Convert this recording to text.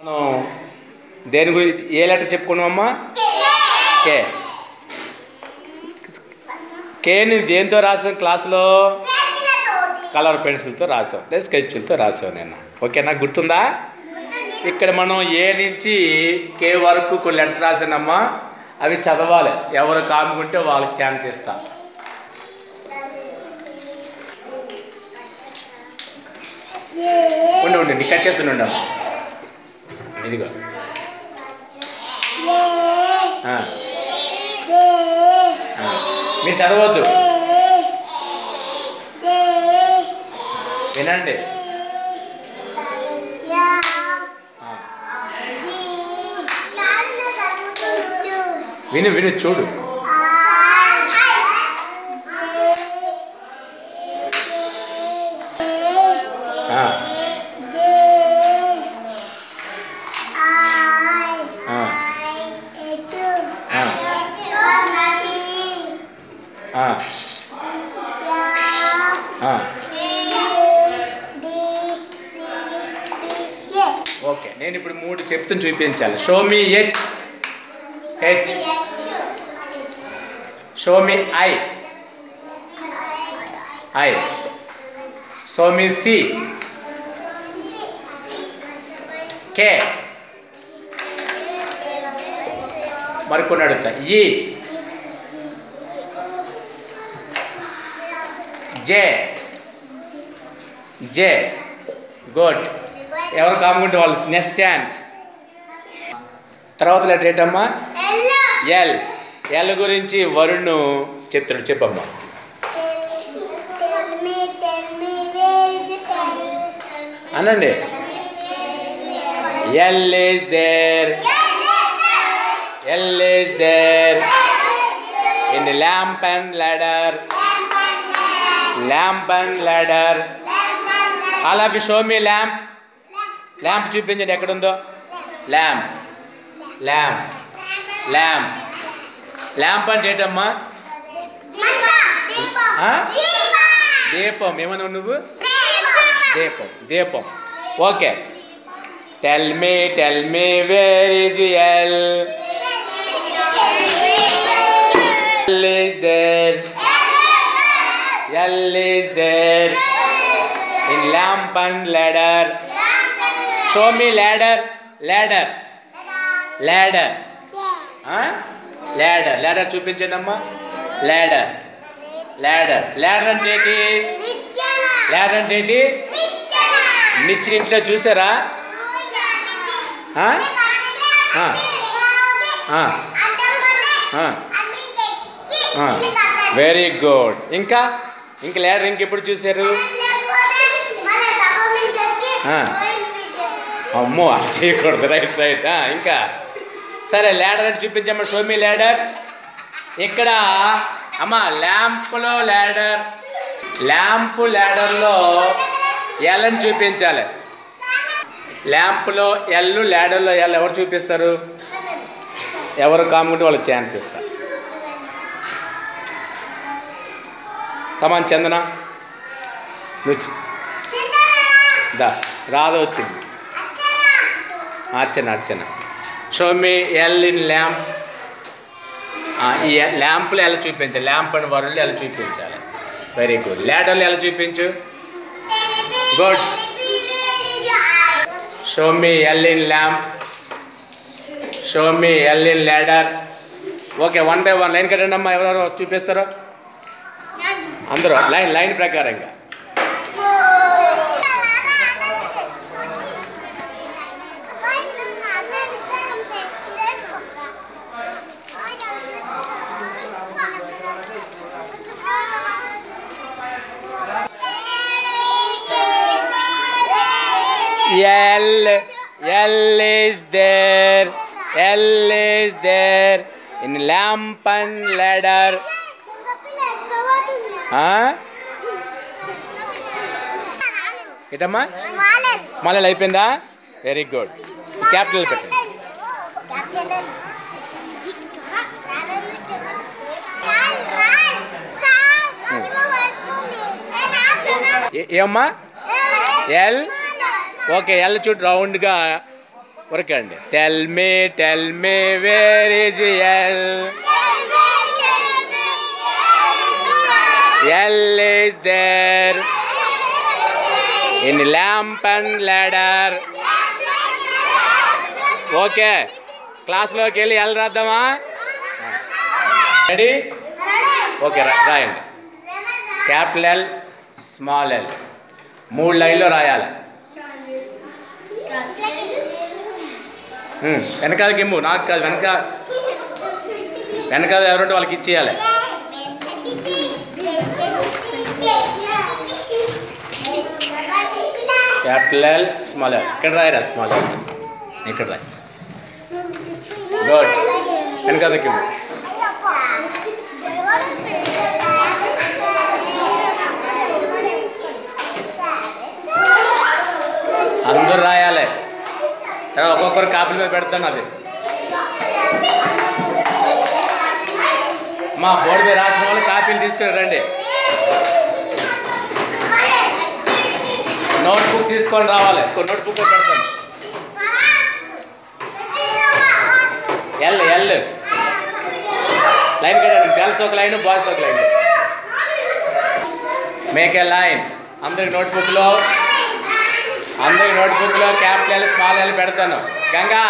మనం దేని గురించి ఏ లెటర్ చెప్పుకున్నామమ్మా? కే. కేని దేంతో రాసాం క్లాసులో? కలర్ పెన్సిల్తో రాసాం లేదా స్కెచ్లతో రాసాం నేను. ఓకేనా, గుర్తుందా? ఇక్కడ మనం ఏ నుంచి కే వరకు కొన్ని లెటర్స్ రాసానమ్మా, అవి చదవాలి. ఎవరు కాముకుంటే వాళ్ళకి ఛాన్స్ ఇస్తా. ఉండి నీ కట్టేస్తుండ ఇదిగో. మీరు చదవద్దు, వినండి. విను విను చూడు. ఓకే, నేను ఇప్పుడు 3 చెప్తూ చూపించాలి. Show me H. H. Show me I. I. Show me C. K. మరికొన్ని అడుగుతా. ఈ. జే. జే. గుడ్. ఎవరు కాముకుంటే వాళ్ళు నెక్స్ట్ ఛాన్స్. తర్వాత లెటర్ ఏంటమ్మా? ఎల్. ఎల్ గురించి వరుణ్ చెప్తాడు, చెప్పమ్మా. అనండి. L is there. L is there in the lamp and ladder. Lamp and ladder. All of you show me lamp. Lamp చూపించండి ఎక్కడుందో. ల్యాంప్. ల్యాంప్. ల్యాంప్. ల్యాంప్ అంటే ఏంటమ్మా? దీపం. ఏమన్నావు నువ్వు? దీపం. దీపం. Okay. Tell me where is L. L is there. L is there in lamp and ladder. Show me ladder. Ladder. Ladder. Ladder. Ladder చూపించండి అమ్మా. Ladder. Ladder. Ladder అంటే ఏంటి? Ladder అంటే ఏంటి? నిచ్చెన. ఇంట్లో చూసారా? Very good. ఇంకా ladder ఇంకెప్పుడు చూసారు? అమ్మో, అది చేయకూడదు. Right right. ఇంకా సరే, ల్యాడర్ అంటే చూపించమ్మా. Show me ladder. ఇక్కడ అమ్మ ల్యాంప్లో ల్యాడర్. ల్యాంప్ ల్యాడర్లో ఎల్ అని చూపించాలి. ల్యాంప్లో ఎల్, ల్యాడర్లో ఎల్. ఎవరు చూపిస్తారు? ఎవరు కాముకుంటే వాళ్ళకి ఛాన్స్ ఇస్తారు. కమాన్ చందన, నువ్వు దా. రాధ వచ్చింది. Archana. Show me L in lamp. ఈ ల్యాంప్లో ఎలా చూపించాలి? ల్యాంప్ అని వరల్డ్ ఎలా చూపించాలి? Very good. ల్యాడర్లో ఎలా చూపించు? Good. Show me L in lamp. Show me L in ladder. Okay, 1 by 1 line కట్టండి అమ్మా. ఎవరెవరు చూపిస్తారో అందరూ లైన్ ప్రకారంగా. L is there. L is there in lamp and ladder. ఏంటమ్మా? స్మాల్ ఎల్ అయిపోయిందా? Very good. క్యాపిటల్ పెట్టండి. ఏమ్మా? ఎల్. ఓకే, ఎల్ చుట్టూ రౌండ్గా ఉరకండి. Tell me where is L. L is there in lamp and ladder. Okay, క్లాస్లోకి వెళ్ళి L రాద్దామా? రెడీ? ఓకే, రాయండి. క్యాపిటల్ ఎల్, స్మాల్ ఎల్ 3 లైన్లో రాయాలి. వెనకాలకి ఇమ్ము, నాకు కాదు, వెనకాల ఎవరుంటే వాళ్ళకి ఇచ్చేయాలి. Capital L, small L. ఇక్కడ రాయరా స్మాల్ ఎల్, ఇక్కడ రాయి. గుడ్. వెనకాలకి ఇమ్ము. అందరూ రాయాలి. ఒక్కొక్కరు కాపీల మీద పెడతాను. అది మా బోర్డు మీద రాసిన వాళ్ళు కాపీలు తీసుకుని రండి. నోట్బుక్ తీసుకొని రావాలి. నోట్బుక్ పెడతాను. ఎల్ లైన్ కట్టండి. గర్ల్స్ ఒక లైన్, బాయ్స్ ఒక లైన్. Make a line. అందరికి నోట్బుక్లో క్యాపిటల్ ఎల్, స్మాల్ ఎల్ పెడతాను. గంగా